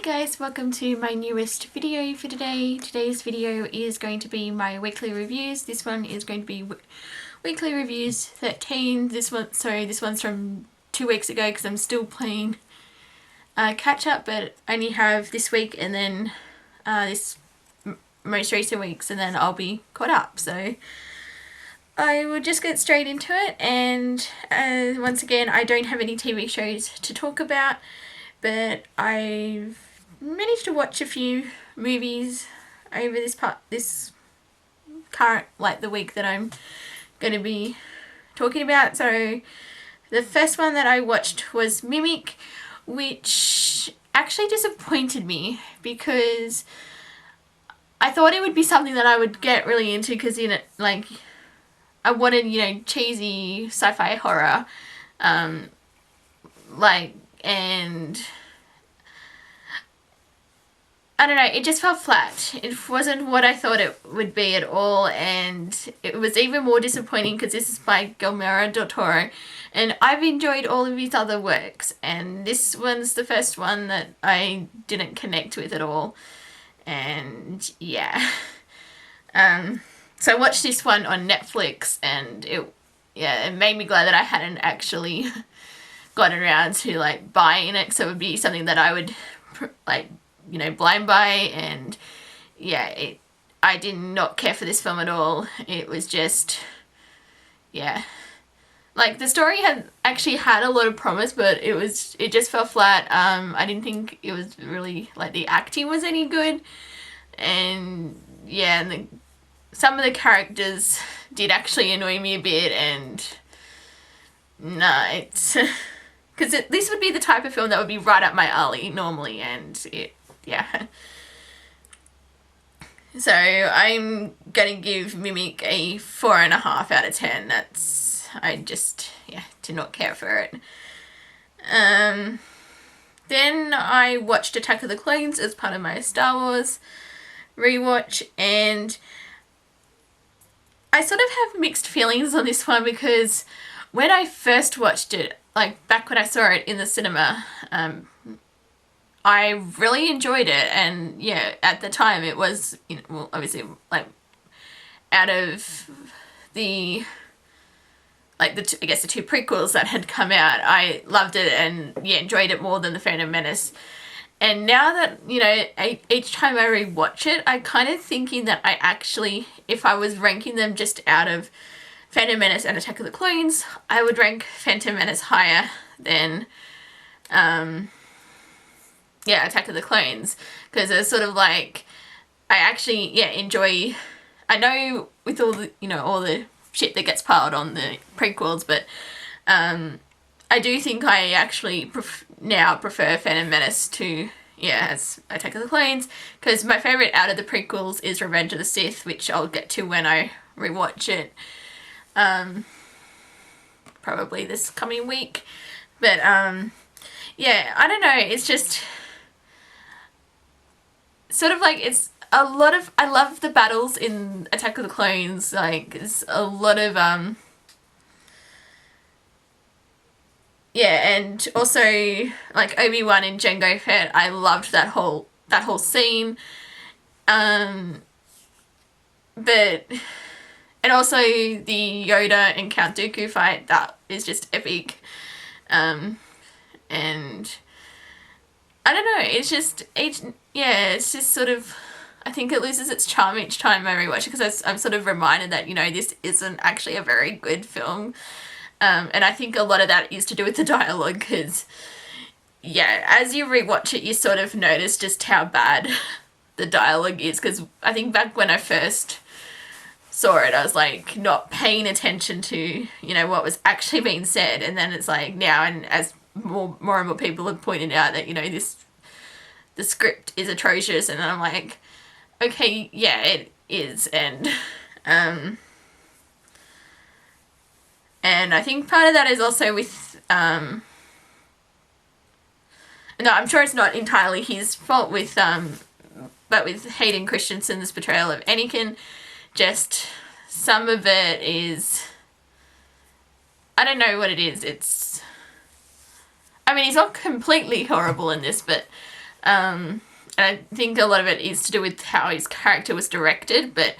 guys, welcome to my newest video for today. Today's video is going to be my weekly reviews. This one is going to be weekly reviews 13. This one's from 2 weeks ago because I'm still playing catch up, but I only have this week and then this most recent weeks, and then I'll be caught up. So I will just get straight into it, and once again, I don't have any TV shows to talk about, but I've managed to watch a few movies over this current, the week that I'm going to be talking about. So the first one that I watched was Mimic, which actually disappointed me because I thought it would be something that I would get really into, because I wanted, cheesy sci-fi horror, and I don't know, it just felt flat. It wasn't what I thought it would be at all, and it was even more disappointing because this is by Guillermo del Toro, and I've enjoyed all of his other works, and this one's the first one that I didn't connect with at all, and yeah. So I watched this one on Netflix, and it made me glad that I hadn't actually gotten around to buying it, so it would be something that I would blind buy. And yeah, I did not care for this film at all. It was just, the story had a lot of promise, but it just fell flat. I didn't think it was really, the acting was any good, and some of the characters did actually annoy me a bit, and it's because this would be the type of film that would be right up my alley normally, and so I'm gonna give Mimic a 4.5 out of 10. I just did not care for it. Then I watched Attack of the Clones as part of my Star Wars rewatch, and I sort of have mixed feelings on this one, because when I first watched it, back when I saw it in the cinema, I really enjoyed it, and at the time it was, obviously, out of the, I guess the 2 prequels that had come out, I loved it and enjoyed it more than The Phantom Menace. And now that, each time I rewatch it, I'm kind of thinking that I actually, if I was ranking them just out of Phantom Menace and Attack of the Clones, I would rank Phantom Menace higher than, Attack of the Clones. Because it's sort of I actually, enjoy, I know with all the, all the shit that gets piled on the prequels, but, I do think I actually now prefer Phantom Menace to, as Attack of the Clones, because my favourite out of the prequels is Revenge of the Sith, which I'll get to when I rewatch it, probably this coming week. But, I don't know, it's just sort of it's a lot of, I love the battles in Attack of the Clones, it's a lot of, and also, Obi-Wan and Jango Fett, I loved that whole scene. And also the Yoda and Count Dooku fight, that is just epic. And I don't know, it's just sort of, I think it loses its charm each time I rewatch it, because I'm sort of reminded that, this isn't actually a very good film. And I think a lot of that is to do with the dialogue, because, as you rewatch it, you sort of notice just how bad the dialogue is, because I think back when I first saw it, I was, not paying attention to, what was actually being said, and then it's now, and as more and more people have pointed out that, the script is atrocious, and I'm okay, it is, and I think part of that is also with, no, I'm sure it's not entirely his fault with, but with Hayden Christensen's portrayal of Anakin, just some of it is, I don't know what it is, I mean, he's not completely horrible in this, but And I think a lot of it is to do with how his character was directed, but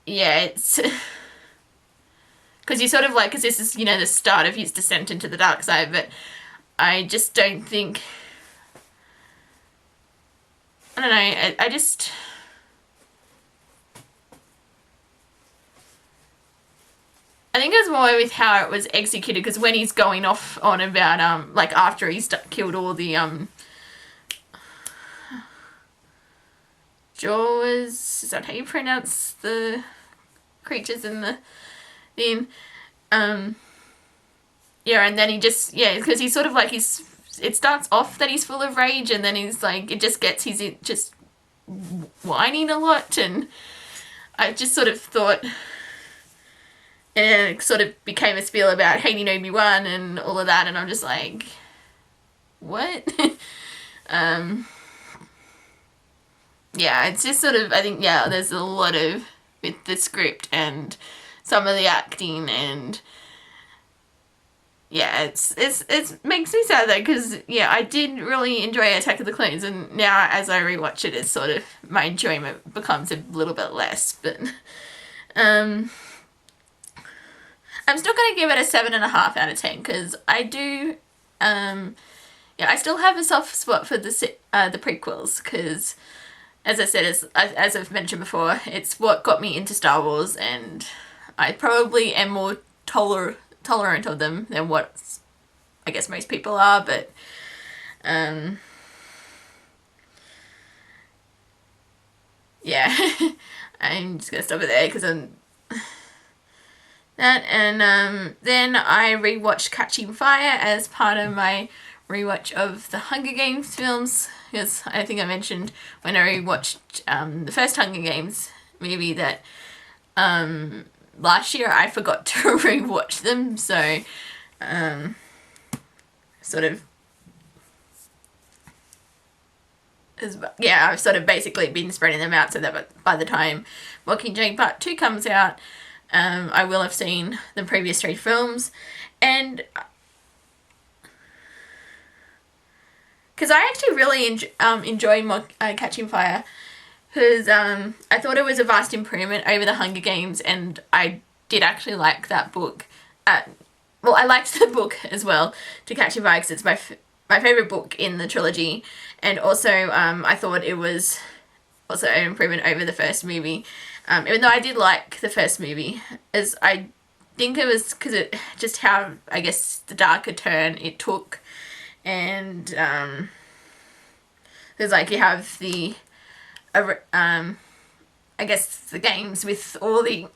yeah, it's because you sort of like, because this is, you know, the start of his descent into the dark side, but I just don't think, I don't know, I just, I think it was more with how it was executed, because when he's going off on about, like, after he's killed all the, Jaws, is that how you pronounce the creatures in the thing? Yeah, and then he just, yeah, because he's sort of like, it starts off that he's full of rage, and then he's like, it just gets, he's just whining a lot, and I just sort of thought, and it sort of became a spiel about hating Obi-Wan and all of that, and I'm just like, what? Yeah, it's just sort of, I think, yeah, there's a lot of, with the script and some of the acting, and yeah, it makes me sad though, because yeah, I did really enjoy Attack of the Clones, and now as I rewatch it, it's sort of, my enjoyment becomes a little bit less, but I'm still going to give it a 7.5 out of 10, because I do, yeah, I still have a soft spot for the prequels, because as I said, as I've mentioned before, it's what got me into Star Wars, and I probably am more tolerant of them than what I guess most people are, but yeah, I'm just gonna stop it there, because I'm that, and then I rewatched Catching Fire as part of my rewatch of the Hunger Games films, because I think I mentioned when I rewatched the first Hunger Games movie that last year I forgot to rewatch them, so sort of, yeah, I've sort of basically been spreading them out so that by the time Mockingjay Part 2 comes out, I will have seen the previous 3 films, and because I actually really enjoy Catching Fire, because I thought it was a vast improvement over the Hunger Games, and I did actually like that book. Well, I liked the book as well, to Catching Fire, because it's my favourite book in the trilogy, and also I thought it was also an improvement over the first movie, even though I did like the first movie, as I think it was because it just how, I guess, the darker turn it took, and because like you have the I guess the games with all the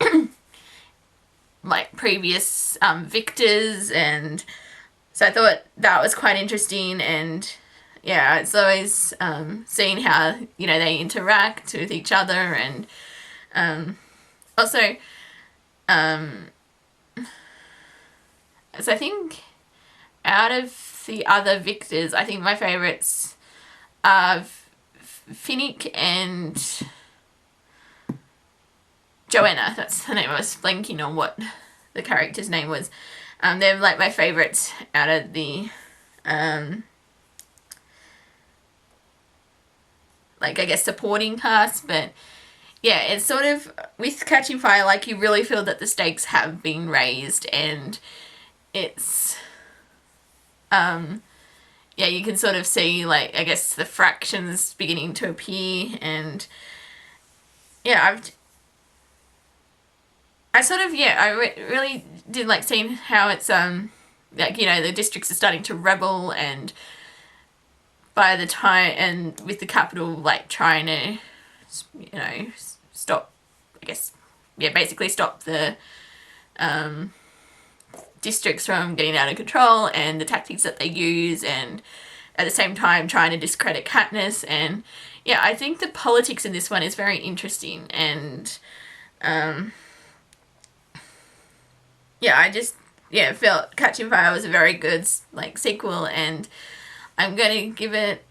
like previous victors, and so I thought that was quite interesting, and yeah, it's always seeing how, you know, they interact with each other, and also so I think out of the other victors, I think my favourites are Finnick and Joanna. That's her name. I was blanking on what the character's name was. They're like my favourites out of the like, I guess, supporting cast, but yeah, it's sort of, with Catching Fire, like, you really feel that the stakes have been raised, and it's yeah, you can sort of see, like, I guess, the fractions beginning to appear, and yeah, I sort of, yeah, I really did like seeing how it's like, you know, the districts are starting to rebel, and by the time, and with the capital like trying to, you know, stop, I guess, yeah, basically stop the districts from getting out of control, and the tactics that they use, and at the same time trying to discredit Katniss, and yeah, I think the politics in this one is very interesting, and yeah, I just, yeah, felt Catching Fire was a very good like sequel, and I'm gonna give it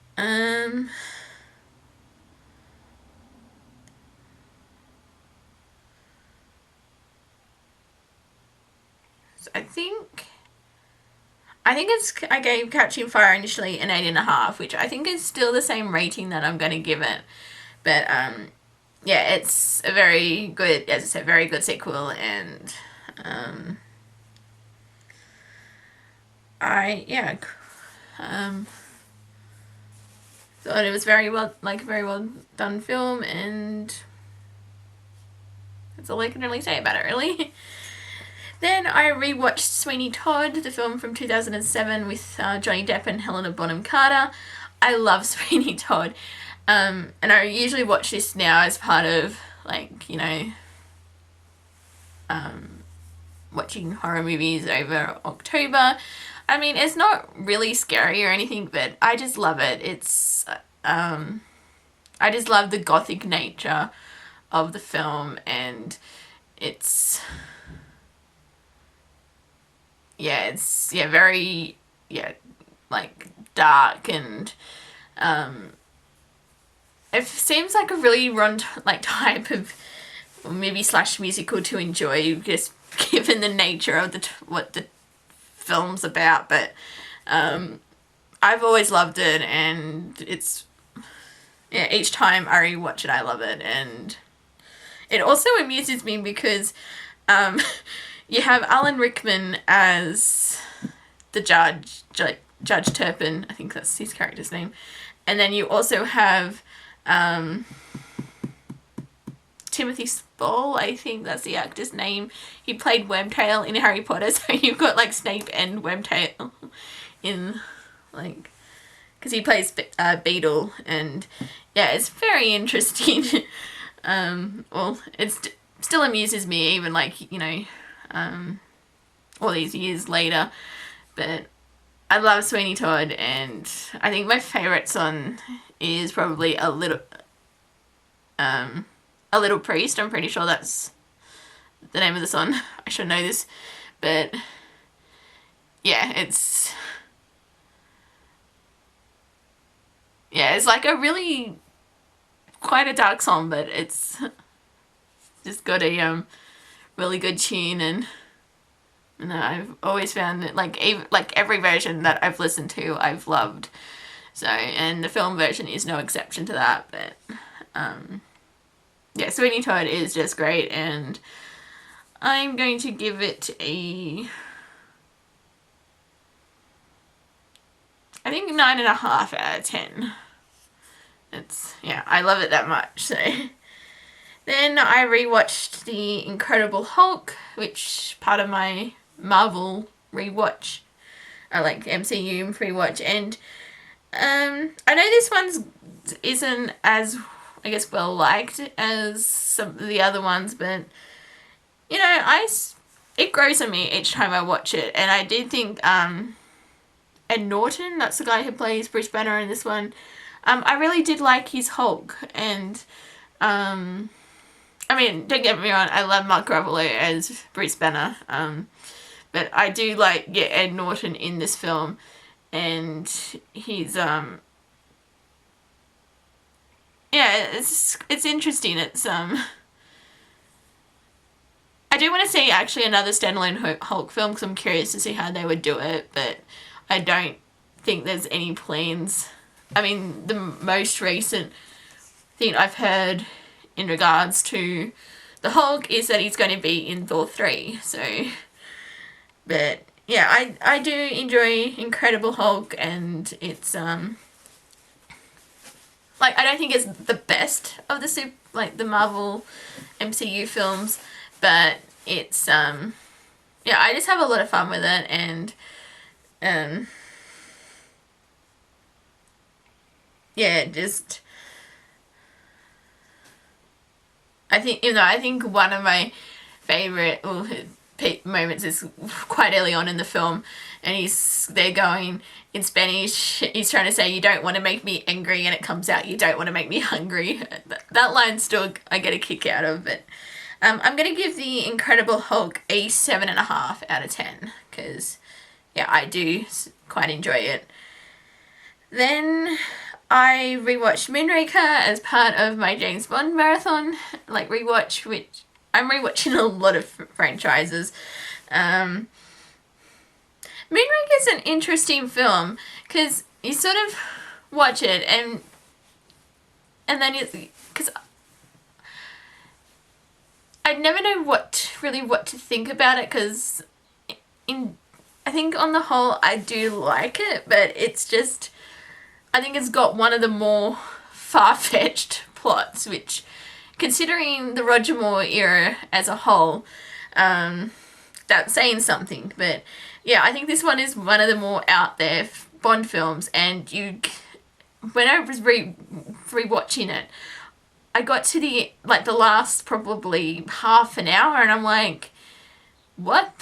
I think I think I gave Catching Fire initially an 8.5, which I think is still the same rating that I'm going to give it. But yeah, it's a very good, as I said, very good sequel, and thought it was very well done film, and that's all I can really say about it, really. Then I rewatched Sweeney Todd, the film from 2007 with Johnny Depp and Helena Bonham Carter. I love Sweeney Todd, and I usually watch this now as part of, like, you know, watching horror movies over October. I mean, it's not really scary or anything, but I just love it. It's, I just love the gothic nature of the film, and it's, very, like, dark, and, it seems like a really type of movie / musical to enjoy, just given the nature of what the film's about. But I've always loved it, and it's, each time I rewatch it I love it. And it also amuses me because you have Alan Rickman as the Judge Turpin, I think that's his character's name, and then you also have Timothy Spall, I think that's the actor's name. He played Wormtail in Harry Potter, so you've got, like, Snape and Wormtail in, like, because he plays Beetle, and yeah, it's very interesting. Well, it still amuses me, even, like, you know, all these years later. But I love Sweeney Todd, and I think my favourite song is probably A Little Priest. I'm pretty sure that's the name of the song. I should know this. But yeah, it's like a really quite a dark song, but it's just got a really good tune, and I've always found it, like every version that I've listened to I've loved. So, and the film version is no exception to that. But yeah, Sweeney Todd is just great, and I'm going to give it a, I think, 9.5 out of 10. It's, I love it that much. So then I rewatched The Incredible Hulk, which part of my Marvel rewatch, or like MCU rewatch, and I know this one's isn't as, I guess, well liked as some of the other ones, but you know, it grows on me each time I watch it. And I did think Ed Norton, that's the guy who plays Bruce Banner in this one, I really did like his Hulk. And I mean, don't get me wrong, I love Mark Ruffalo as Bruce Banner, but I do like Ed Norton in this film, and he's it's interesting. It's I do want to see actually another standalone Hulk film, because I'm curious to see how they would do it, but I don't think there's any plans. I mean, the most recent thing I've heard in regards to the Hulk is that he's going to be in Thor 3, so, but yeah, I do enjoy Incredible Hulk, and it's like, I don't think it's the best of the the Marvel MCU films, but it's I just have a lot of fun with it. And just, I think one of my favorite moments is quite early on in the film, and they're going in Spanish. He's trying to say, "You don't want to make me angry," and it comes out, "You don't want to make me hungry." That line still I get a kick out of. But I'm gonna give The Incredible Hulk a 7.5 out of 10, because I do quite enjoy it. Then I rewatched Moonraker as part of my James Bond marathon, rewatch, which I'm rewatching a lot of franchises. Moonraker is an interesting film because you sort of watch it and then it's because I never know what to think about it, because I think on the whole I do like it, but it's just, I think it's got one of the more far-fetched plots, which, considering the Roger Moore era as a whole, that's saying something. But yeah, I think this one is one of the more out there Bond films, and when I was rewatching it, I got to the last probably half an hour and I'm like, what?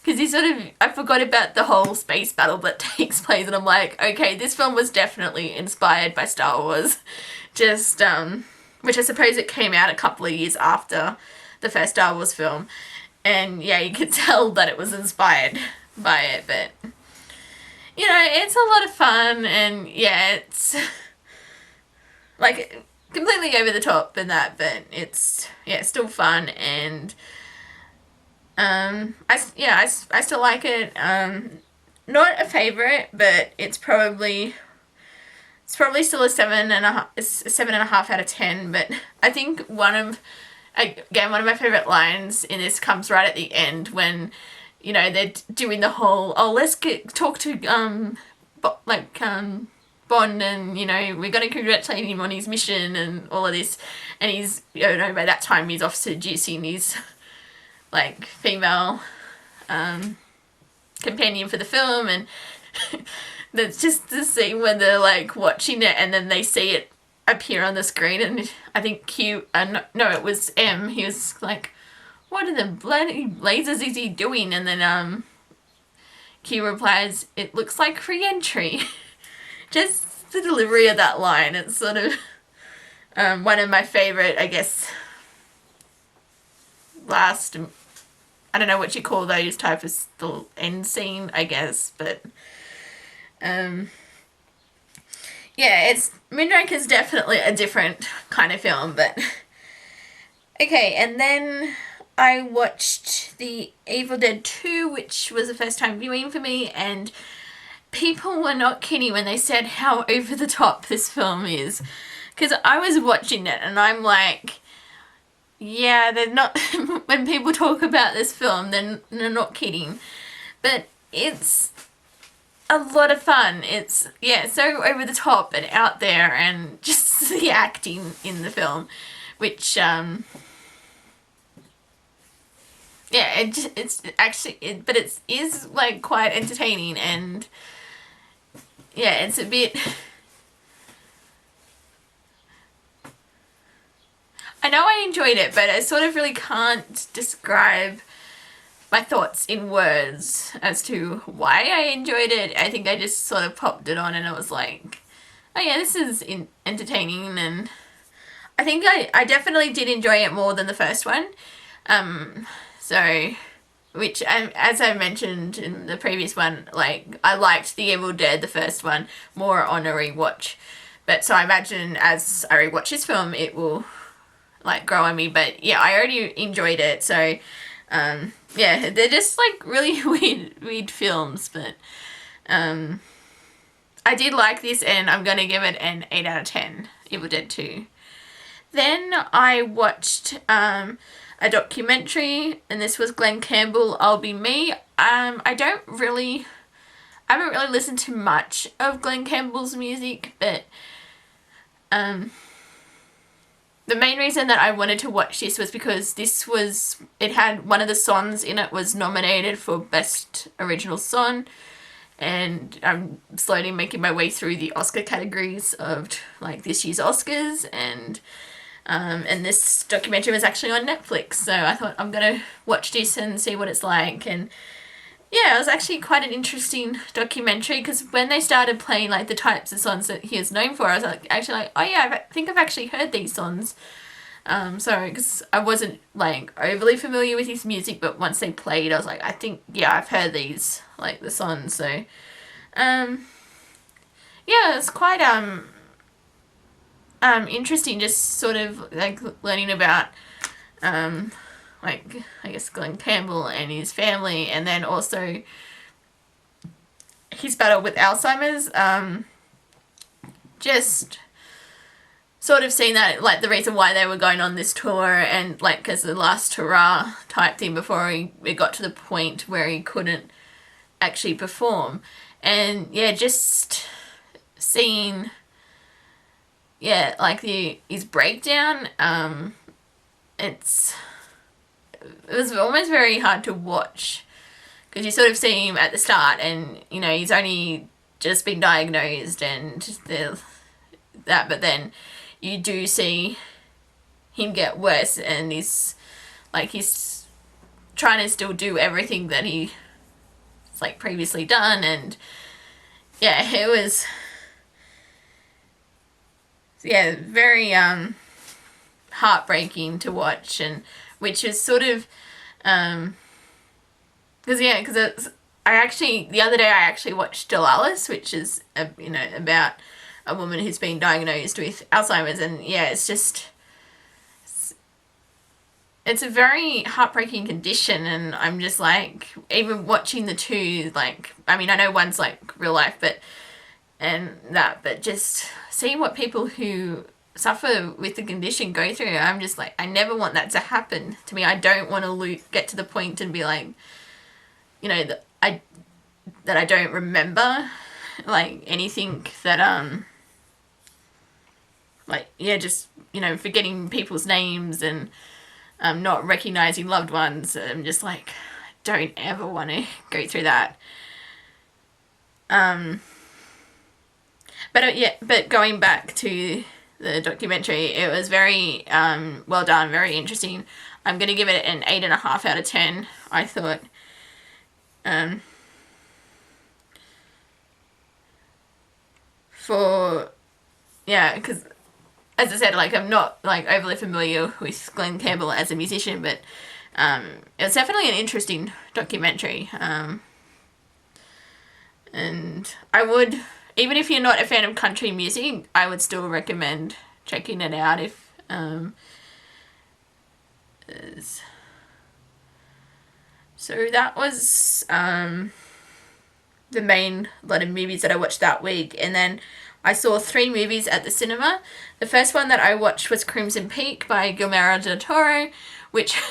Because I forgot about the whole space battle that takes place, and I'm like, okay, this film was definitely inspired by Star Wars. Just, which I suppose it came out a couple of years after the first Star Wars film. And yeah, you could tell that it was inspired by it, but, you know, it's a lot of fun, and yeah, it's like completely over the top and that, but it's, yeah, still fun, and I still like it. Not a favourite, but it's probably still a 7.5 out of 10. But I think one of my favourite lines in this comes right at the end when, you know, they're doing the whole, oh, let's talk to Bond, and, you know, we're going to congratulate him on his mission and all of this, and he's, you know, by that time he's off seducing his like female companion for the film, and that's just the scene when they're like watching it and then they see it appear on the screen, and I think Q, no, it was M, he was like, what are the bloody lasers is he doing? And then Q replies, it looks like re-entry. Just the delivery of that line, it's sort of one of my favourite, I guess, last, I don't know what you call those type of the end scene, I guess, but yeah, Moonraker is definitely a different kind of film, but okay. And then I watched The Evil Dead 2, which was a first time viewing for me, and people were not kidding when they said how over the top this film is, because I was watching it and I'm like, yeah, they're not, when people talk about this film, they're not kidding. But it's a lot of fun. It's, yeah, so over the top and out there, and just the acting in the film, which, yeah, it's actually, but it is, like, quite entertaining, and yeah, it's a bit, I know I enjoyed it, but I sort of really can't describe my thoughts in words as to why I enjoyed it. I think I just sort of popped it on and I was like, oh yeah, this is entertaining, and I think I definitely did enjoy it more than the first one. So, which, as I mentioned in the previous one, like, I liked The Evil Dead, the first one, more on a rewatch. But so I imagine as I rewatch this film, it will, like, grow on me. But yeah, I already enjoyed it. So, yeah, they're just, like, really weird films. But I did like this, and I'm going to give it an 8 out of 10, Evil Dead 2. Then I watched a documentary, and this was Glen Campbell, I'll Be Me. I haven't really listened to much of Glen Campbell's music, but the main reason that I wanted to watch this was because it had one of the songs in it was nominated for Best Original Song, and I'm slowly making my way through the Oscar categories of, like, this year's Oscars, and this documentary was actually on Netflix, so I thought I'm gonna watch this and see what it's like. And yeah, it was actually quite an interesting documentary, because when they started playing, like, the types of songs that he is known for, I was like, actually like, oh yeah, I think I've actually heard these songs. Sorry, because I wasn't, like, overly familiar with his music, but once they played, I was like, I think, yeah, I've heard these, like, the songs. So yeah, it's quite interesting, just sort of, like, learning about, like, I guess Glen Campbell and his family, and then also his battle with Alzheimer's, just sort of seeing that, like, the reason why they were going on this tour, and, like, because the last hurrah type thing before it got to the point where he couldn't actually perform. And, yeah, just seeing, yeah, like, his breakdown, it was almost very hard to watch, because you sort of see him at the start, and, you know, he's only just been diagnosed and that, but then you do see him get worse, and he's trying to still do everything that he's like previously done, and yeah, it was, yeah, very heartbreaking to watch, and which is sort of because the other day I actually watched Delalis, which is about a woman who's been diagnosed with Alzheimer's, and yeah, it's a very heartbreaking condition, and I'm just like, even watching the two, like, I mean, I know one's like real life, but just seeing what people who suffer with the condition go through, I'm just like, I never want that to happen to me. I don't want to get to the point and be like, you know, that I don't remember, like, anything that, like, yeah, just, you know, forgetting people's names and not recognizing loved ones. I'm just like, don't ever want to go through that. But going back to the documentary, it was very well done, very interesting. I'm going to give it an 8.5 out of 10, I thought. Because as I said, like, I'm not like overly familiar with Glen Campbell as a musician, but it was definitely an interesting documentary. And I would, even if you're not a fan of country music, I would still recommend checking it out if so that was the main lot of movies that I watched that week. And then I saw 3 movies at the cinema. The first one that I watched was Crimson Peak by Guillermo del Toro, which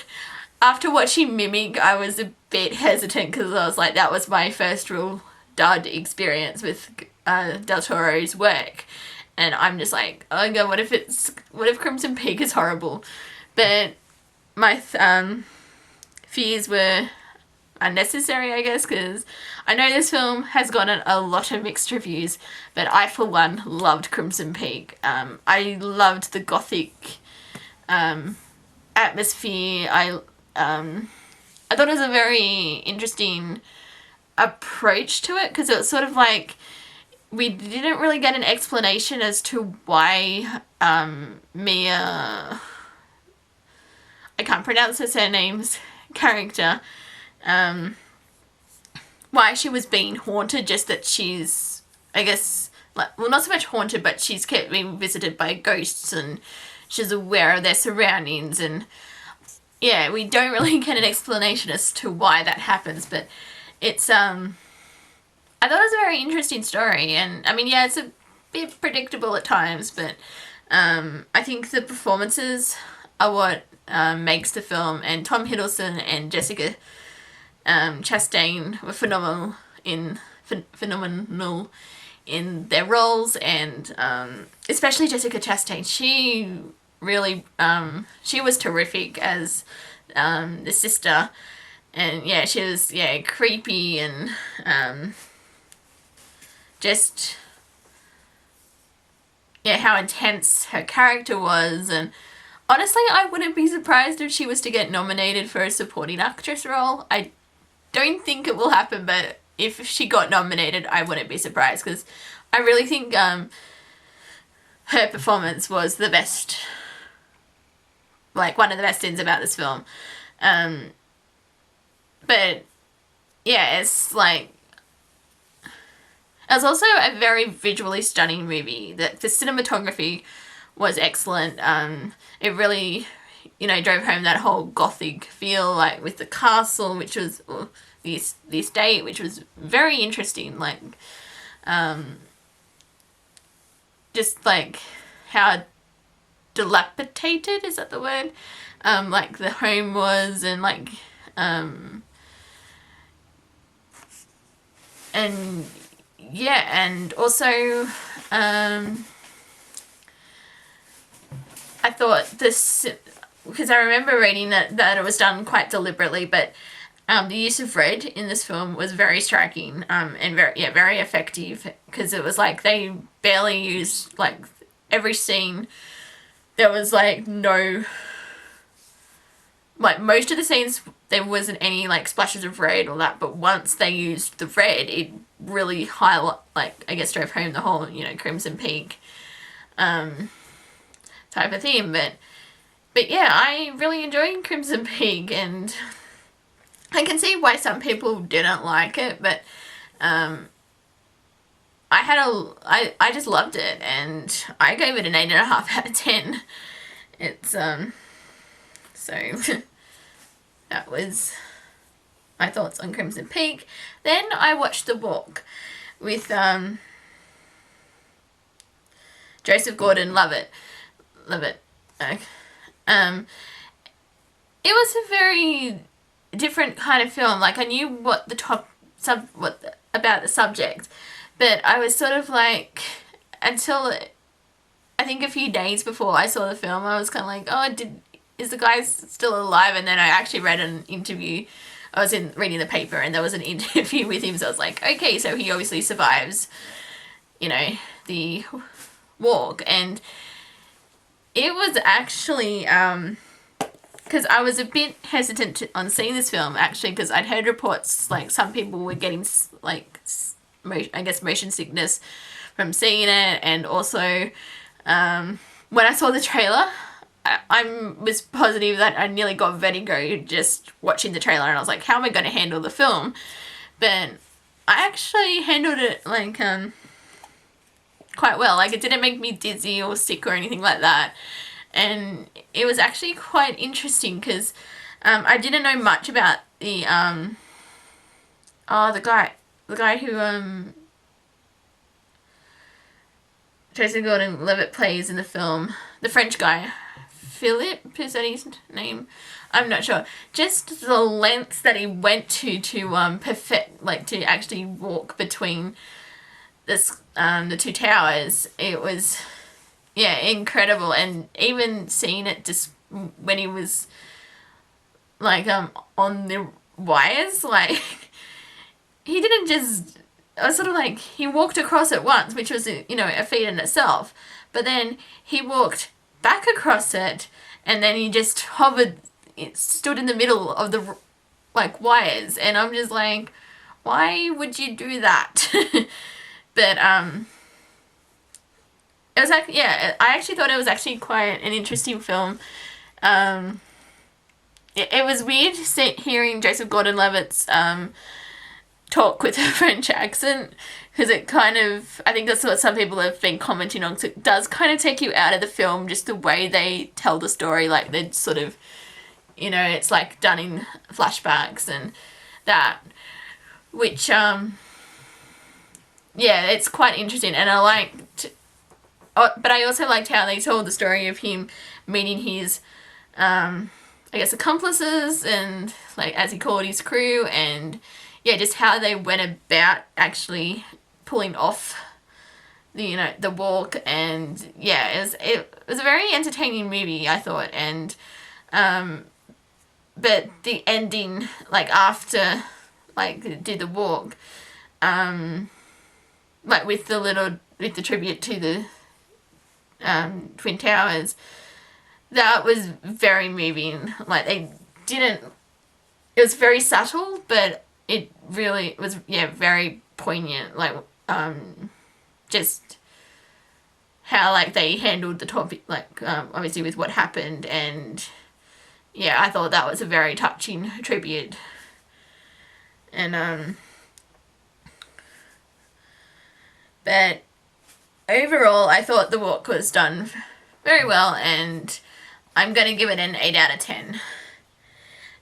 after watching Mimic, I was a bit hesitant, because I was like, that was my first real dud experience with del Toro's work. And I'm just like, oh god, what if Crimson Peak is horrible? But my fears were unnecessary, I guess, because I know this film has gotten a lot of mixed reviews, but I, for one, loved Crimson Peak. I loved the gothic atmosphere. I thought it was a very interesting approach to it, because it was sort of like, we didn't really get an explanation as to why Mia, I can't pronounce her surname's character, why she was being haunted, just that she's, I guess, like, well, not so much haunted, but she's kept being visited by ghosts, and she's aware of their surroundings, and yeah, we don't really get an explanation as to why that happens, but it's, I thought it was a very interesting story, and, I mean, yeah, it's a bit predictable at times, but, I think the performances are what makes the film, and Tom Hiddleston and Jessica Chastain were phenomenal in their roles, and especially Jessica Chastain. She really she was terrific as the sister, and yeah, she was creepy, and just how intense her character was. And honestly, I wouldn't be surprised if she was to get nominated for a supporting actress role. I don't think it will happen, but if she got nominated, I wouldn't be surprised, because I really think her performance was the best, like, one of the best things about this film. But yeah, it's like, it was also a very visually stunning movie. The cinematography was excellent. It really, drove home that whole gothic feel, like with the castle, which was this date, which was very interesting. Like, just like how dilapidated, is that the word? Like the home was, and like, and yeah, and also, I thought this, because I remember reading that it was done quite deliberately, but the use of red in this film was very striking, and very effective, because it was like they barely used, like, every scene, there was like no, like, most of the scenes there wasn't any like splashes of red or that, but once they used the red, it really like, I guess, drove home the whole, you know, Crimson Peak type of theme. But yeah, I really enjoyed Crimson Peak, and I can see why some people didn't like it, but I just loved it, and I gave it an 8.5 out of 10. It's so that was my thoughts on Crimson Peak. Then I watched The Walk with Joseph Gordon-Levitt. It was a very different kind of film. Like, I knew what about the subject, but I was sort of like, until I think a few days before I saw the film, I was kind of like, oh, is the guy still alive? And then I actually read an interview. I was reading the paper, and there was an interview with him, so I was like, okay, so he obviously survives, you know, the walk. And it was actually, because I was a bit hesitant on seeing this film, actually, because I'd heard reports, like, some people were getting, like, I guess, motion sickness from seeing it, and also, when I saw the trailer, I was positive that I nearly got vertigo just watching the trailer, and I was like, how am I going to handle the film? But I actually handled it, like, quite well. Like, it didn't make me dizzy or sick or anything like that. And it was actually quite interesting, because I didn't know much about the guy who Joseph Gordon-Levitt plays in the film, the French guy, Philip, is that his name? I'm not sure. Just the lengths that he went to perfect, like, to actually walk between the two towers, it was, yeah, incredible. And even seeing it just when he was, like, on the wires, like, he didn't just, I was sort of like, he walked across it once, which was, you know, a feat in itself, but then he walked back across it, and then he just hovered, it stood in the middle of the, like, wires, and I'm just like, why would you do that? But it was like, yeah, I actually thought it was actually quite an interesting film. It was weird hearing Joseph Gordon-Levitt's talk with a French accent, because it kind of, I think that's what some people have been commenting on, because it does kind of take you out of the film, just the way they tell the story. Like, they're sort of, you know, it's like done in flashbacks and that, which yeah, it's quite interesting. And I liked, but I also liked how they told the story of him meeting his I guess accomplices, and, like, as he called his crew, and yeah, just how they went about actually pulling off the, you know, the walk. And yeah, it was a very entertaining movie, I thought. And but the ending, like, after, like, did the walk, like, with the tribute to the Twin Towers, that was very moving. Like, it was very subtle, but it really was, yeah, very poignant. Like, just how, like, they handled the topic, like, obviously with what happened. And yeah, I thought that was a very touching tribute. And but overall, I thought the walk was done very well, and I'm going to give it an 8 out of 10.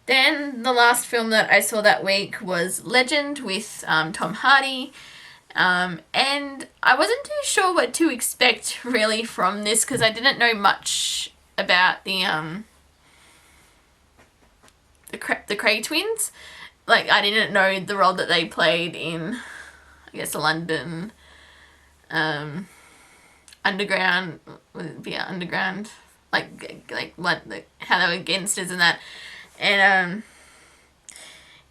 Then the last film that I saw that week was Legend with Tom Hardy. And I wasn't too sure what to expect really from this because I didn't know much about the Cray twins. Like, I didn't know the role that they played in, I guess, the London underground, would it be underground? Like what, how they were gangsters and that. And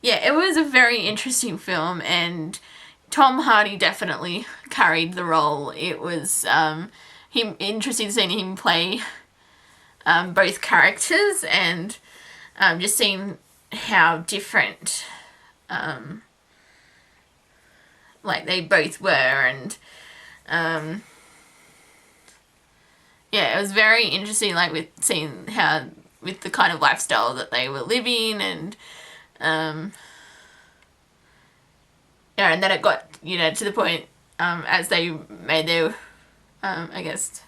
yeah, it was a very interesting film, and Tom Hardy definitely carried the role. It was interesting seeing him play both characters, and just seeing how different like they both were, and yeah, it was very interesting, like with seeing how, with the kind of lifestyle that they were living, and yeah, and then it got, you know, to the point as they made their I guess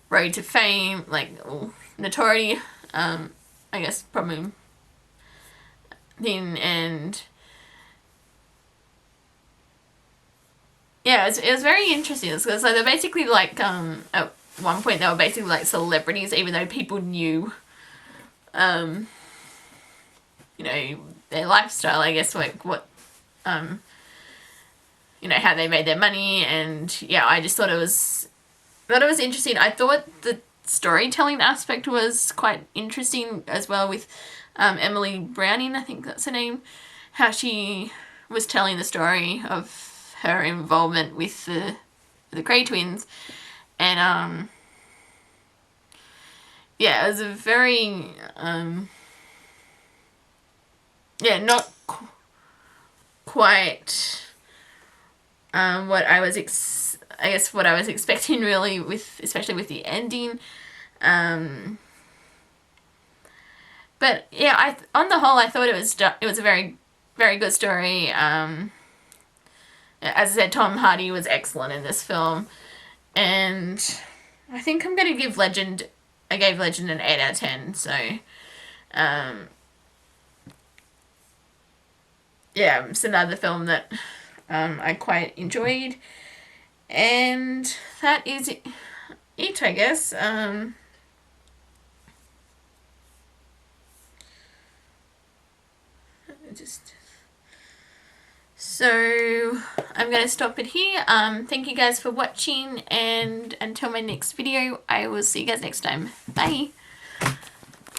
road to fame, like, or notoriety, I guess probably then, and yeah, it was very interesting. So they're basically like, at one point they were basically like celebrities, even though people knew, you know, their lifestyle, I guess, like what, you know, how they made their money. And yeah, I just thought it was interesting. I thought the storytelling aspect was quite interesting as well, with Emily Browning, I think that's her name, how she was telling the story of her involvement with the Cray twins. And yeah, it was a very yeah, not quite what I was I guess what I was expecting really, with, especially with the ending. But yeah, on the whole I thought it was a very, very good story. As I said, Tom Hardy was excellent in this film, and I think I'm going to give Legend, I gave Legend an 8 out of 10, so yeah, it's another film that I quite enjoyed, and that is it, I guess. So I'm going to stop it here. Thank you guys for watching, and until my next video, I will see you guys next time. Bye!